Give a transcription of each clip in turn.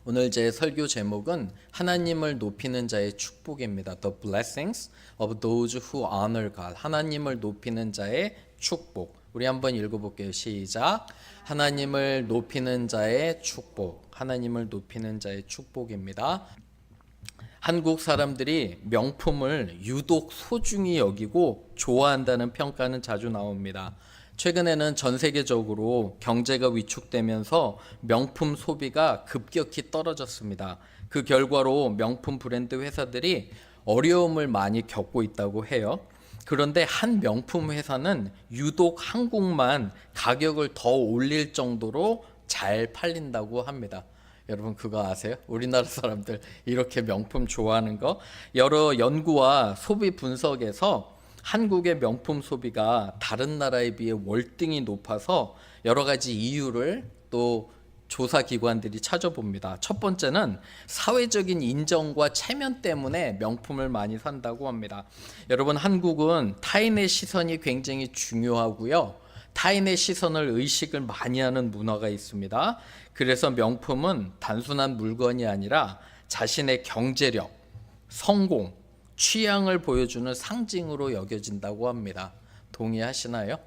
오늘 제 설교 제목은 하나님을 높이는 자의 축복입니다. The blessings of those who honor God. 하나님을 높이는 자의 축복. 우리 한번 읽어볼게요. 시작. 하나님을 높이는 자의 축복. 하나님을 높이는 자의 축복입니다. 한국 사람들이 명품을 유독 소중히 여기고 좋아한다는 평가는 자주 나옵니다. 최근에는 전 세계적으로 경제가 위축되면서 명품 소비가 급격히 떨어졌습니다. 그 결과로 명품 브랜드 회사들이 어려움을 많이 겪고 있다고 해요. 그런데 한 명품 회사는 유독 한국만 가격을 더 올릴 정도로 잘 팔린다고 합니다. 여러분 그거 아세요? 우리나라 사람들 이렇게 명품 좋아하는 거. 여러 연구와 소비 분석에서 한국의 명품 소비가 다른 나라에 비해 월등히 높아서 여러 가지 이유를 또 조사 기관들이 찾아봅니다. 첫 번째는 사회적인 인정과 체면 때문에 명품을 많이 산다고 합니다. 여러분 한국은 타인의 시선이 굉장히 중요하고요. 타인의 시선을 의식을 많이 하는 문화가 있습니다. 그래서 명품은 단순한 물건이 아니라 자신의 경제력, 성공, 취향을 보여주는 상징으로 여겨진다고 합니다. 동의하시나요?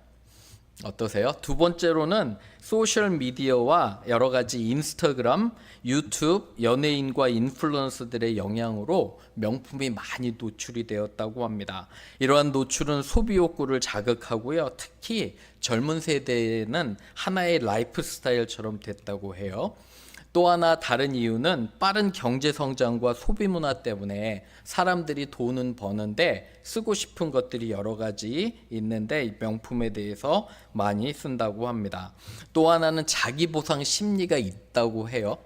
어떠세요? 두 번째로는 소셜 미디어와 여러 가지 인스타그램, 유튜브, 연예인과 인플루언서들의 영향으로 명품이 많이 노출이 되었다고 합니다. 이러한 노출은 소비 욕구를 자극하고요. 특히 젊은 세대에는 하나의 라이프 스타일처럼 됐다고 해요. 또 하나 다른 이유는 빠른 경제 성장과 소비 문화 때문에 사람들이 돈은 버는데 쓰고 싶은 것들이 여러 가지 있는데 명품에 대해서 많이 쓴다고 합니다. 또 하나는 자기 보상 심리가 있다고 해요.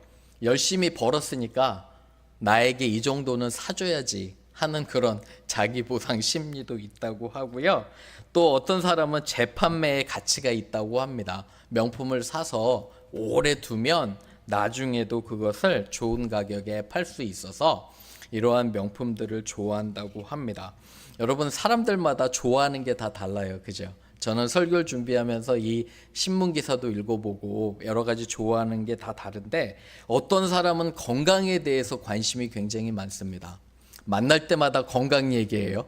열심히 벌었으니까 나에게 이 정도는 사줘야지 하는 그런 자기 보상 심리도 있다고 하고요. 또 어떤 사람은 재판매의 가치가 있다고 합니다. 명품을 사서 오래 두면 나중에도 그것을 좋은 가격에 팔 수 있어서 이러한 명품들을 좋아한다고 합니다. 여러분 사람들마다 좋아하는 게 다 달라요. 그죠? 저는 설교를 준비하면서 이 신문 기사도 읽어보고 여러 가지 좋아하는 게 다 다른데 어떤 사람은 건강에 대해서 관심이 굉장히 많습니다. 만날 때마다 건강 얘기해요.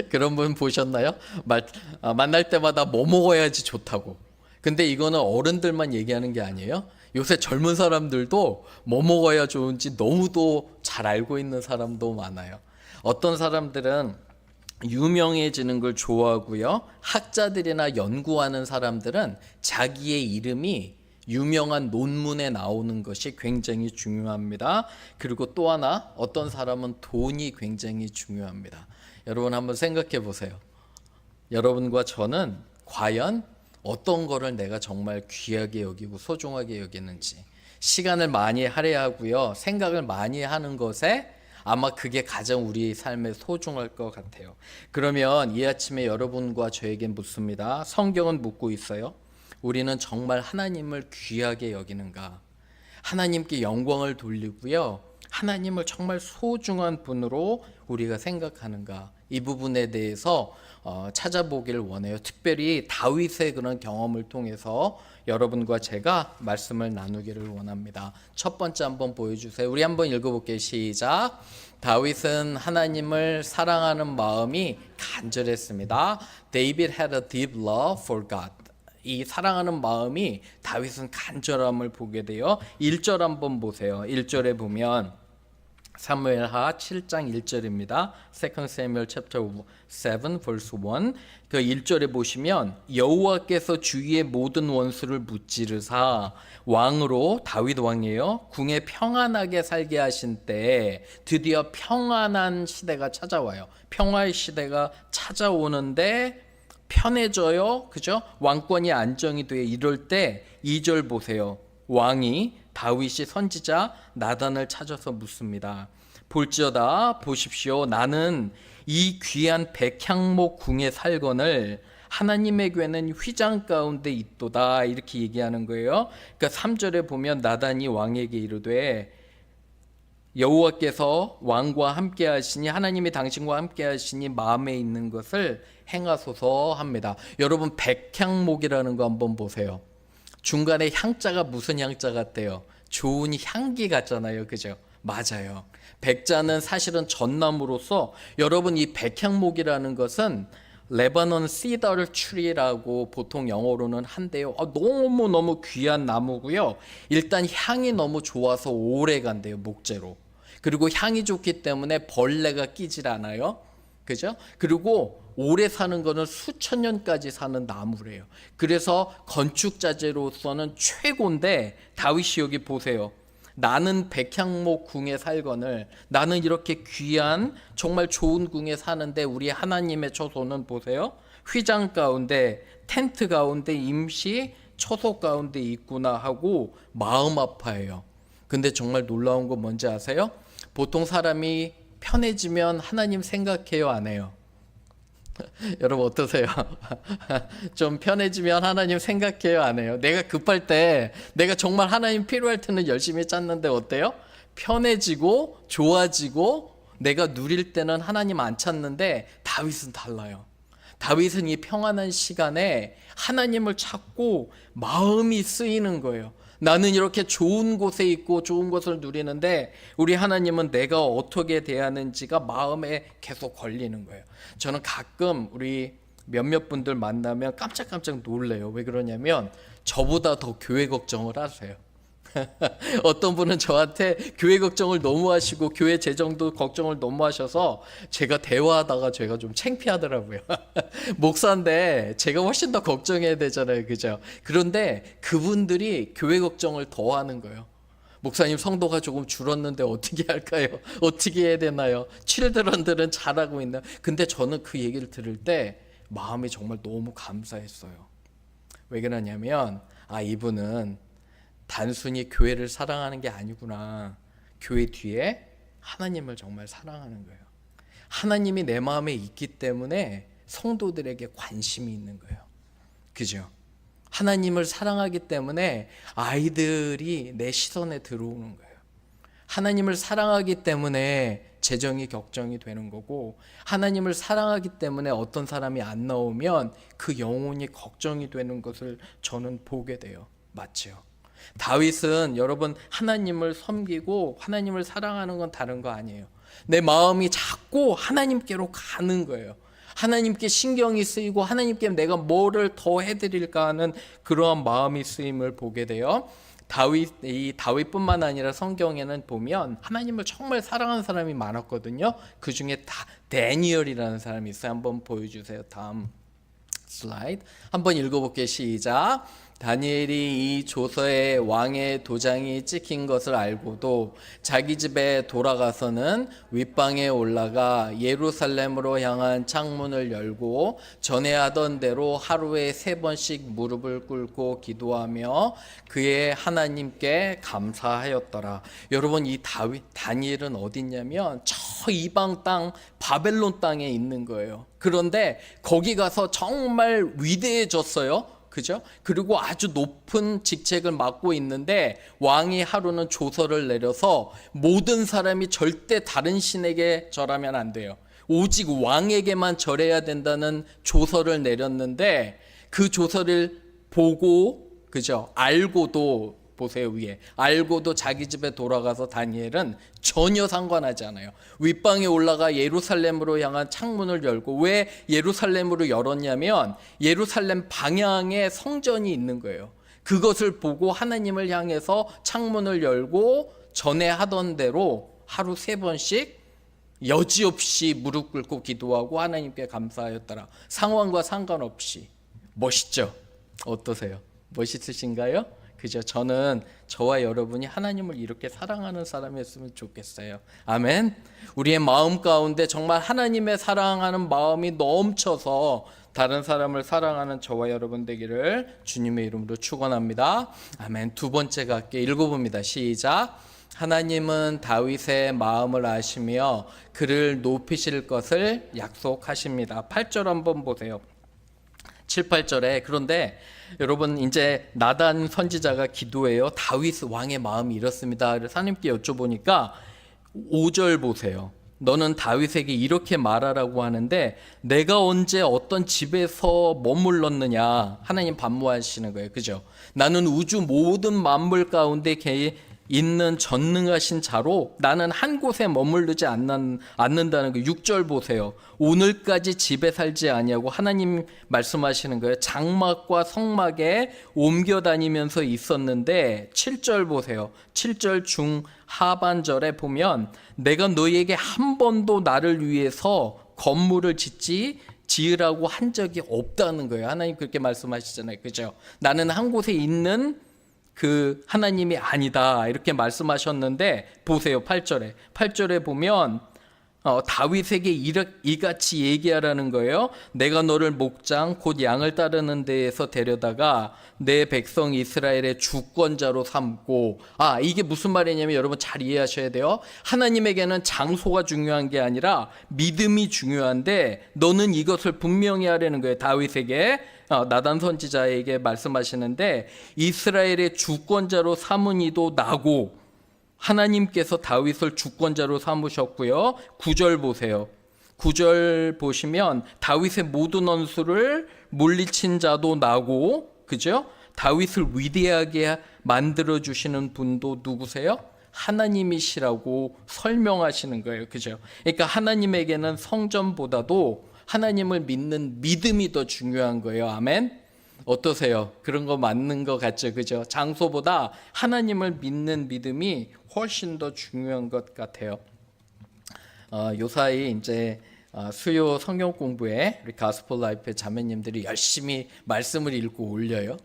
그런 분 보셨나요? 만날 때마다 뭐 먹어야지 좋다고. 근데 이거는 어른들만 얘기하는 게 아니에요. 요새 젊은 사람들도 뭐 먹어야 좋은지 너무도 잘 알고 있는 사람도 많아요. 어떤 사람들은 유명해지는 걸 좋아하고요. 학자들이나 연구하는 사람들은 자기의 이름이 유명한 논문에 나오는 것이 굉장히 중요합니다. 그리고 또 하나 어떤 사람은 돈이 굉장히 중요합니다. 여러분 한번 생각해 보세요. 여러분과 저는 과연 어떤 거를 내가 정말 귀하게 여기고 소중하게 여기는지 시간을 많이 할애하고요. 생각을 많이 하는 것에 아마 그게 가장 우리 삶에 소중할 것 같아요. 그러면 이 아침에 여러분과 저에게 묻습니다. 성경은 묻고 있어요. 우리는 정말 하나님을 귀하게 여기는가? 하나님께 영광을 돌리고요. 하나님을 정말 소중한 분으로 우리가 생각하는가? 이 부분에 대해서 찾아보기를 원해요. 특별히 다윗의 그런 경험을 통해서 여러분과 제가 말씀을 나누기를 원합니다. 첫 번째 한번 보여주세요. 우리 한번 읽어볼게요. 시작. 다윗은 하나님을 사랑하는 마음이 간절했습니다. David had a deep love for God. 이 사랑하는 마음이 다윗은 간절함을 보게 돼요. 1절 한번 보세요. 1절에 보면 사무엘하 7장 1절입니다. Second Samuel chapter 7 verse 1. 그 1절에 보시면 여호와께서 주위의 모든 원수를 무찌르사 왕으로 다윗 왕이에요. 궁에 평안하게 살게 하신 때 드디어 평안한 시대가 찾아와요. 평화의 시대가 찾아오는데 편해져요. 그죠? 왕권이 안정이 돼. 이럴 때 2절 보세요. 왕이 다윗이 선지자 나단을 찾아서 묻습니다. 볼지어다 보십시오. 나는 이 귀한 백향목 궁에 살거늘 하나님의 괴는 휘장 가운데 있도다. 이렇게 얘기하는 거예요. 그러니까 3절에 보면 나단이 왕에게 이르되 여호와께서 왕과 함께 하시니 하나님이 당신과 함께 하시니 마음에 있는 것을 행하소서 합니다. 여러분 백향목이라는 거 한번 보세요. 중간에 향자가 무슨 향자 같대요? 좋은 향기 같잖아요. 그죠? 맞아요. 백자는 사실은 전나무로서 여러분 이 백향목이라는 것은 레바논 시더 트리라고 보통 영어로는 한대요. 너무너무 귀한 나무고요. 일단 향이 너무 좋아서 오래 간대요. 목재로. 그리고 향이 좋기 때문에 벌레가 끼질 않아요. 그죠? 그리고 오래 사는 거는 수천 년까지 사는 나무래요. 그래서 건축 자재로서는 최고인데 다윗이 여기 보세요. 나는 백향목 궁에 살거늘, 나는 이렇게 귀한 정말 좋은 궁에 사는데 우리 하나님의 처소는 보세요. 휘장 가운데, 텐트 가운데, 임시 처소 가운데 있구나 하고 마음 아파해요. 근데 정말 놀라운 거 뭔지 아세요? 보통 사람이 편해지면 하나님 생각해요, 안 해요? 여러분 어떠세요? 좀 편해지면 하나님 생각해요, 안 해요? 내가 급할 때, 내가 정말 하나님 필요할 때는 열심히 찾는데 어때요? 편해지고 좋아지고 내가 누릴 때는 하나님 안 찾는데 다윗은 달라요. 다윗은 이 평안한 시간에 하나님을 찾고 마음이 쓰이는 거예요. 나는 이렇게 좋은 곳에 있고 좋은 것을 누리는데 우리 하나님은 내가 어떻게 대하는지가 마음에 계속 걸리는 거예요. 저는 가끔 우리 몇몇 분들 만나면 깜짝깜짝 놀래요. 왜 그러냐면 저보다 더 교회 걱정을 하세요. 어떤 분은 저한테 교회 걱정을 너무 하시고 교회 재정도 걱정을 너무 하셔서 제가 대화하다가 제가 좀 창피하더라고요. 목사인데 제가 훨씬 더 걱정해야 되잖아요. 그죠? 그런데 그분들이 교회 걱정을 더 하는 거예요. 목사님 성도가 조금 줄었는데 어떻게 할까요? 어떻게 해야 되나요? 칠드런들은 잘하고 있나요? 근데 저는 그 얘기를 들을 때 마음이 정말 너무 감사했어요. 왜 그러냐면 이분은 단순히 교회를 사랑하는 게 아니구나. 교회 뒤에 하나님을 정말 사랑하는 거예요. 하나님이 내 마음에 있기 때문에 성도들에게 관심이 있는 거예요. 그죠? 하나님을 사랑하기 때문에 아이들이 내 시선에 들어오는 거예요. 하나님을 사랑하기 때문에 재정이 걱정이 되는 거고, 하나님을 사랑하기 때문에 어떤 사람이 안 나오면 그 영혼이 걱정이 되는 것을 저는 보게 돼요. 맞죠? 다윗은 여러분 하나님을 섬기고 하나님을 사랑하는 건 다른 거 아니에요. 내 마음이 자꾸 하나님께로 가는 거예요. 하나님께 신경이 쓰이고 하나님께 내가 뭐를 더 해드릴까 하는 그러한 마음이 쓰임을 보게 돼요. 이 다윗뿐만 아니라 성경에는 보면 하나님을 정말 사랑하는 사람이 많았거든요. 그 중에 다니엘이라는 사람이 있어요. 한번 보여주세요. 다음 슬라이드 한번 읽어볼게요. 시작. 다니엘이 이 조서에 왕의 도장이 찍힌 것을 알고도 자기 집에 돌아가서는 윗방에 올라가 예루살렘으로 향한 창문을 열고 전에 하던 대로 하루에 3번씩 무릎을 꿇고 기도하며 그의 하나님께 감사하였더라. 여러분 이 다니엘은 어디 있냐면 저 이방 땅 바벨론 땅에 있는 거예요. 그런데 거기 가서 정말 위대해졌어요. 그죠? 그리고 아주 높은 직책을 맡고 있는데 왕이 하루는 조서를 내려서 모든 사람이 절대 다른 신에게 절하면 안 돼요. 오직 왕에게만 절해야 된다는 조서를 내렸는데 그 조서를 보고, 그죠? 알고도 보세요. 위에 알고도 자기 집에 돌아가서 다니엘은 전혀 상관하지 않아요. 윗방에 올라가 예루살렘으로 향한 창문을 열고, 왜 예루살렘으로 열었냐면 예루살렘 방향에 성전이 있는 거예요. 그것을 보고 하나님을 향해서 창문을 열고 전에 하던 대로 하루 3번씩 여지없이 무릎 꿇고 기도하고 하나님께 감사하였더라. 상황과 상관없이. 멋있죠? 어떠세요? 멋있으신가요? 그죠? 저는 저와 여러분이 하나님을 이렇게 사랑하는 사람이었으면 좋겠어요. 아멘. 우리의 마음 가운데 정말 하나님의 사랑하는 마음이 넘쳐서 다른 사람을 사랑하는 저와 여러분 되기를 주님의 이름으로 축원합니다. 아멘. 두 번째 갈게 읽어봅니다. 시작. 하나님은 다윗의 마음을 아시며 그를 높이실 것을 약속하십니다. 8절 한번 보세요. 7, 8절에 그런데 여러분 이제 나단 선지자가 기도해요. 다윗 왕의 마음이 이렇습니다. 그래서 하나님께 여쭤보니까 5절 보세요. 너는 다윗에게 이렇게 말하라고 하는데 내가 언제 어떤 집에서 머물렀느냐. 하나님 반문하시는 거예요. 그죠? 나는 우주 모든 만물 가운데 있는 전능하신 자로 나는 한 곳에 머무르지 않는다는 거. 6절 보세요. 오늘까지 집에 살지 아니하고 하나님 말씀하시는 거예요. 장막과 성막에 옮겨 다니면서 있었는데 7절 보세요. 7절 중하반절에 보면 내가 너희에게 한 번도 나를 위해서 건물을 지으라고 한 적이 없다는 거예요. 하나님 그렇게 말씀하시잖아요. 그죠? 나는 한 곳에 있는 그 하나님이 아니다 이렇게 말씀하셨는데 보세요. 8절에 보면 다윗에게 이같이 얘기하라는 거예요. 내가 너를 목장 곧 양을 따르는 데에서 데려다가 내 백성 이스라엘의 주권자로 삼고, 이게 무슨 말이냐면 여러분 잘 이해하셔야 돼요. 하나님에게는 장소가 중요한 게 아니라 믿음이 중요한데 너는 이것을 분명히 하라는 거예요. 다윗에게 나단 선지자에게 말씀하시는데 이스라엘의 주권자로 삼은 이도 나고, 하나님께서 다윗을 주권자로 삼으셨고요. 9절 보세요. 9절 보시면 다윗의 모든 원수를 물리친 자도 나고, 그죠? 다윗을 위대하게 만들어 주시는 분도 누구세요? 하나님이시라고 설명하시는 거예요. 그죠? 그러니까 하나님에게는 성전보다도 하나님을 믿는 믿음이 더 중요한 거예요. 아멘. 어떠세요? 그런 거 맞는 것 같죠? 그죠? 장소보다 하나님을 믿는 믿음이 훨씬 더 중요한 것 같아요. 요사이 이제 수요 성경 공부에 우리 가스펠 라이프의 자매님들이 열심히 말씀을 읽고 올려요.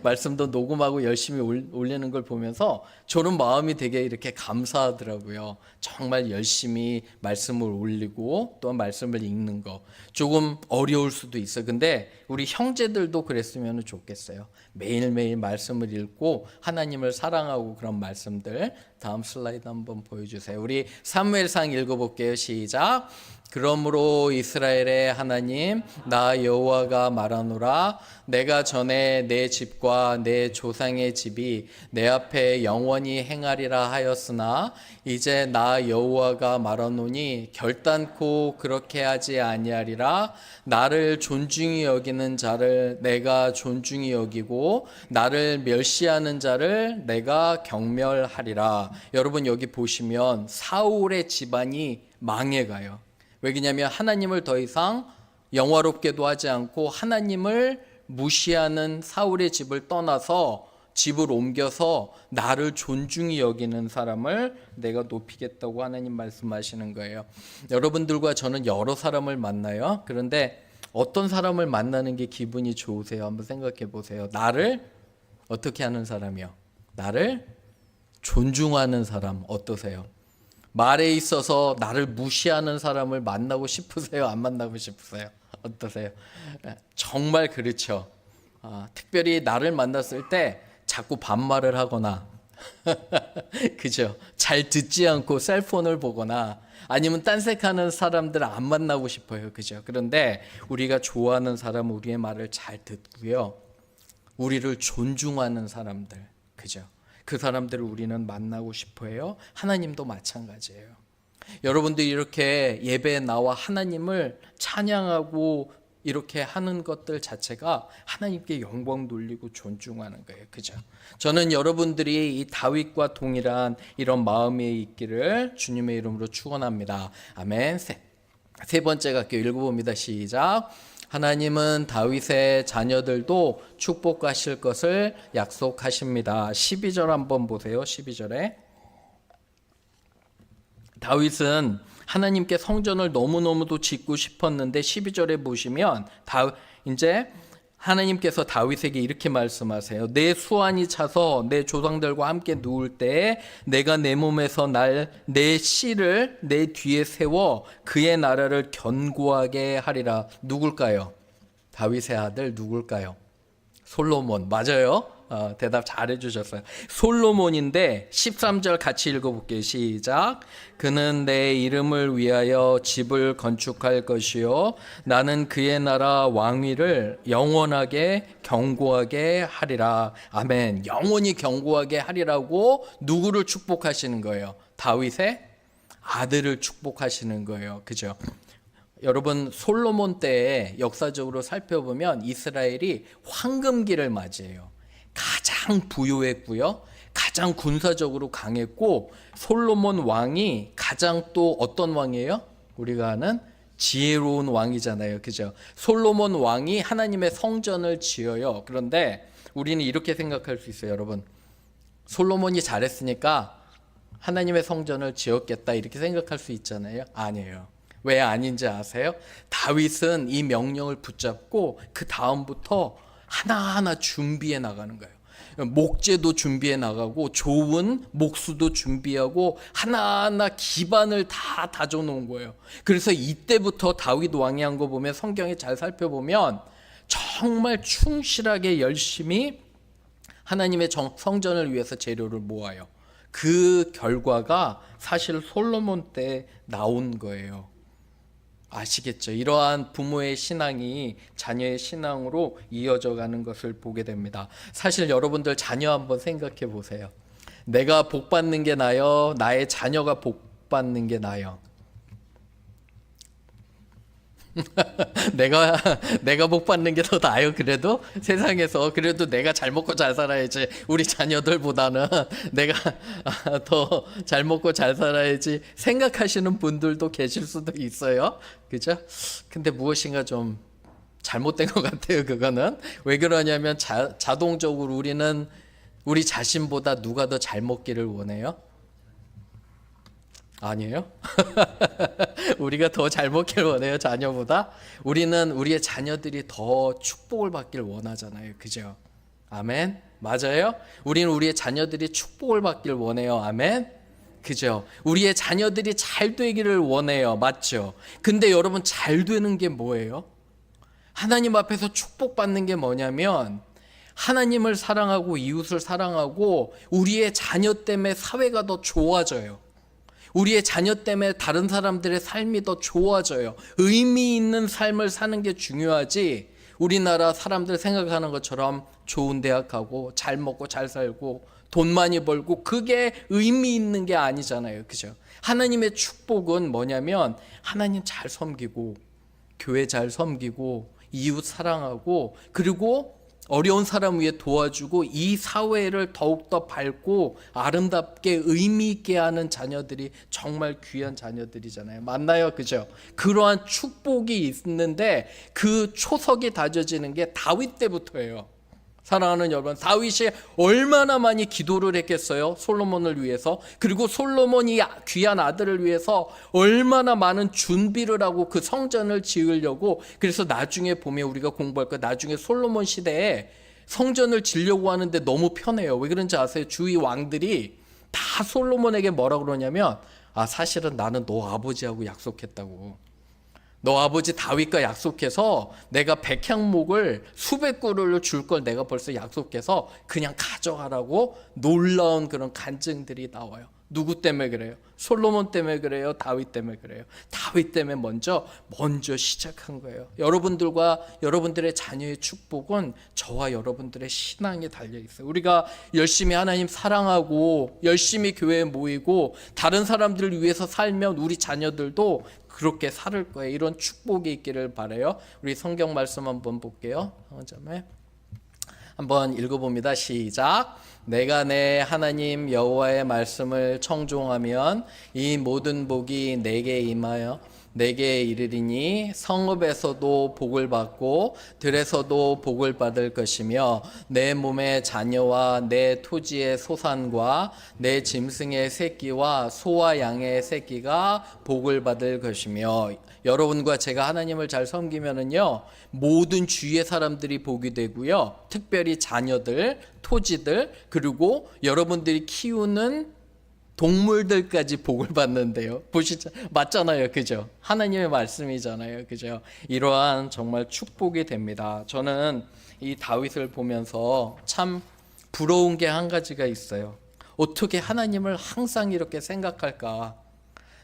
말씀도 녹음하고 열심히 올리는 걸 보면서 저는 마음이 되게 이렇게 감사하더라고요. 정말 열심히 말씀을 올리고 또 말씀을 읽는 거 조금 어려울 수도 있어요. 근데 우리 형제들도 그랬으면 좋겠어요. 매일매일 말씀을 읽고 하나님을 사랑하고 그런 말씀들. 다음 슬라이드 한번 보여주세요. 우리 사무엘상 읽어볼게요. 시작. 그러므로 이스라엘의 하나님 나 여호와가 말하노라 내가 전에 내 집과 내 조상의 집이 내 앞에 영원히 행하리라 하였으나 이제 나 여호와가 말하노니 결단코 그렇게 하지 아니하리라. 나를 존중히 여기는 자를 내가 존중히 여기고 나를 멸시하는 자를 내가 경멸하리라. 여러분 여기 보시면 사울의 집안이 망해가요. 왜 그러냐면 하나님을 더 이상 영화롭게도 하지 않고 하나님을 무시하는 사울의 집을 떠나서 집을 옮겨서 나를 존중히 여기는 사람을 내가 높이겠다고 하나님 말씀하시는 거예요. 여러분들과 저는 여러 사람을 만나요. 그런데 어떤 사람을 만나는 게 기분이 좋으세요? 한번 생각해 보세요. 나를 어떻게 하는 사람이요? 나를 존중하는 사람 어떠세요? 말에 있어서 나를 무시하는 사람을 만나고 싶으세요? 안 만나고 싶으세요? 어떠세요? 정말 그렇죠. 특별히 나를 만났을 때 자꾸 반말을 하거나 그죠? 잘 듣지 않고 셀폰을 보거나 아니면 딴색하는 사람들을 안 만나고 싶어요. 그죠? 그런데 우리가 좋아하는 사람은 우리의 말을 잘 듣고요. 우리를 존중하는 사람들, 그죠? 그 사람들을 우리는 만나고 싶어해요. 하나님도 마찬가지예요. 여러분들이 이렇게 예배에 나와 하나님을 찬양하고 이렇게 하는 것들 자체가 하나님께 영광 돌리고 존중하는 거예요. 그죠? 저는 여러분들이 이 다윗과 동일한 이런 마음이 있기를 주님의 이름으로 축원합니다. 아멘. 세 번째 갈게요. 읽어봅니다. 시작. 하나님은 다윗의 자녀들도 축복하실 것을 약속하십니다. 12절 한번 보세요. 12절에 다윗은 하나님께 성전을 너무너무도 짓고 싶었는데 12절에 보시면 이제 하나님께서 다윗에게 이렇게 말씀하세요. 내 수완이 차서 내 조상들과 함께 누울 때에 내가 내 몸에서 내 씨를 내 뒤에 세워 그의 나라를 견고하게 하리라. 누굴까요? 다윗의 아들 누굴까요? 솔로몬. 맞아요. 대답 잘해 주셨어요. 솔로몬인데 13절 같이 읽어볼게요. 시작. 그는 내 이름을 위하여 집을 건축할 것이요 나는 그의 나라 왕위를 영원하게 견고하게 하리라. 아멘. 영원히 견고하게 하리라고 누구를 축복하시는 거예요? 다윗의 아들을 축복하시는 거예요. 그죠? 여러분 솔로몬 때에 역사적으로 살펴보면 이스라엘이 황금기를 맞이해요. 가장 부유했고요. 가장 가장 군사적으로 강했고 솔로몬 왕이 가장 또 어떤 왕이에요? 우리가 아는 지혜로운 왕이잖아요. 그죠? 솔로몬 왕이 하나님의 성전을 지어요. 그런데 우리는 이렇게 생각할 수 있어요, 여러분. 솔로몬이 잘했으니까 하나님의 성전을 지었겠다 이렇게 생각할 수 있잖아요. 아니에요. 왜 아닌지 아세요? 다윗은 이 명령을 붙잡고 그 다음부터 하나하나 준비해 나가는 거예요. 목재도 준비해 나가고 좋은 목수도 준비하고 하나하나 기반을 다 다져놓은 거예요. 그래서 이때부터 다윗 왕이 한 거 보면 성경에 잘 살펴보면 정말 충실하게 열심히 하나님의 성전을 위해서 재료를 모아요. 그 결과가 사실 솔로몬 때 나온 거예요. 아시겠죠? 이러한 부모의 신앙이 자녀의 신앙으로 이어져 가는 것을 보게 됩니다. 사실 여러분들 자녀 한번 생각해 보세요. 내가 복 받는 게 나요? 나의 자녀가 복 받는 게 나요? 내가 복 받는 게 더 나아요. 그래도 세상에서 그래도 내가 잘 먹고 잘 살아야지. 우리 자녀들보다는 내가 더 잘 먹고 잘 살아야지 생각하시는 분들도 계실 수도 있어요. 그죠? 근데 무엇인가 좀 잘못된 것 같아요. 그거는 왜 그러냐면 자동적으로 우리는 우리 자신보다 누가 더 잘 먹기를 원해요? 아니에요? 우리가 더 잘 먹길 원해요, 자녀보다? 우리는 우리의 자녀들이 더 축복을 받길 원하잖아요. 그죠? 아멘? 맞아요? 우리는 우리의 자녀들이 축복을 받길 원해요. 아멘? 그죠? 우리의 자녀들이 잘 되기를 원해요. 맞죠? 근데 여러분, 잘 되는 게 뭐예요? 하나님 앞에서 축복받는 게 뭐냐면 하나님을 사랑하고 이웃을 사랑하고 우리의 자녀 때문에 사회가 더 좋아져요. 우리의 자녀 때문에 다른 사람들의 삶이 더 좋아져요. 의미 있는 삶을 사는 게 중요하지, 우리나라 사람들 생각하는 것처럼 좋은 대학 가고 잘 먹고 잘 살고 돈 많이 벌고 그게 의미 있는 게 아니잖아요. 그죠? 하나님의 축복은 뭐냐면 하나님 잘 섬기고 교회 잘 섬기고 이웃 사랑하고 그리고 어려운 사람 위해 도와주고 이 사회를 더욱더 밝고 아름답게 의미 있게 하는 자녀들이 정말 귀한 자녀들이잖아요. 맞나요? 그죠? 그러한 축복이 있는데 그 초석이 다져지는 게 다윗 때부터예요. 사랑하는 여러분, 다윗이 얼마나 많이 기도를 했겠어요? 솔로몬을 위해서. 그리고 솔로몬이 귀한 아들을 위해서 얼마나 많은 준비를 하고 그 성전을 지으려고. 그래서 나중에 보면 우리가 공부할 거, 나중에 솔로몬 시대에 성전을 지으려고 하는데 너무 편해요. 왜 그런지 아세요? 주위 왕들이 다 솔로몬에게 뭐라 그러냐면, 사실은 나는 너 아버지하고 약속했다고. 너 아버지 다윗과 약속해서 내가 백향목을 수백 그루를 줄 걸 내가 벌써 약속해서 그냥 가져가라고 놀라운 그런 간증들이 나와요. 누구 때문에 그래요? 솔로몬 때문에 그래요? 다윗 때문에 그래요? 다윗 때문에 먼저 시작한 거예요. 여러분들과 여러분들의 자녀의 축복은 저와 여러분들의 신앙에 달려 있어요. 우리가 열심히 하나님 사랑하고 열심히 교회에 모이고 다른 사람들을 위해서 살면 우리 자녀들도 그렇게 살 거예요. 이런 축복이 있기를 바라요. 우리 성경 말씀 한번 볼게요. 한번 읽어봅니다. 시작. 내가 내 하나님 여호와의 말씀을 청종하면 이 모든 복이 내게 임하여 내게 이르리니 성읍에서도 복을 받고 들에서도 복을 받을 것이며 내 몸의 자녀와 내 토지의 소산과 내 짐승의 새끼와 소와 양의 새끼가 복을 받을 것이며. 여러분과 제가 하나님을 잘 섬기면은요 모든 주위의 사람들이 복이 되고요, 특별히 자녀들, 토지들, 그리고 여러분들이 키우는 동물들까지 복을 받는데요. 보시죠. 맞잖아요. 그죠? 하나님의 말씀이잖아요. 그죠? 이러한 정말 축복이 됩니다. 저는 이 다윗을 보면서 참 부러운 게 한 가지가 있어요. 어떻게 하나님을 항상 이렇게 생각할까?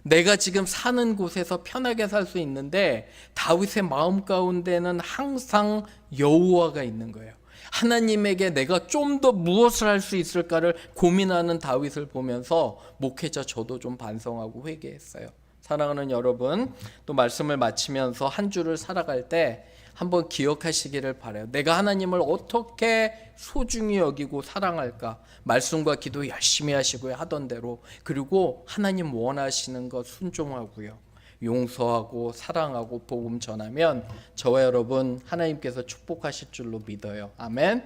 내가 지금 사는 곳에서 편하게 살 수 있는데 다윗의 마음 가운데는 항상 여호와가 있는 거예요. 하나님에게 내가 좀 더 무엇을 할 수 있을까를 고민하는 다윗을 보면서 목회자 저도 좀 반성하고 회개했어요. 사랑하는 여러분, 또 말씀을 마치면서 한 주를 살아갈 때 한번 기억하시기를 바라요. 내가 하나님을 어떻게 소중히 여기고 사랑할까? 말씀과 기도 열심히 하시고요. 하던 대로. 그리고 하나님 원하시는 것 순종하고요. 용서하고 사랑하고 복음 전하면 저와 여러분 하나님께서 축복하실 줄로 믿어요. 아멘.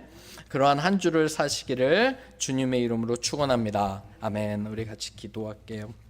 그러한 한 주를 사시기를 주님의 이름으로 축원합니다. 아멘. 우리 같이 기도할게요.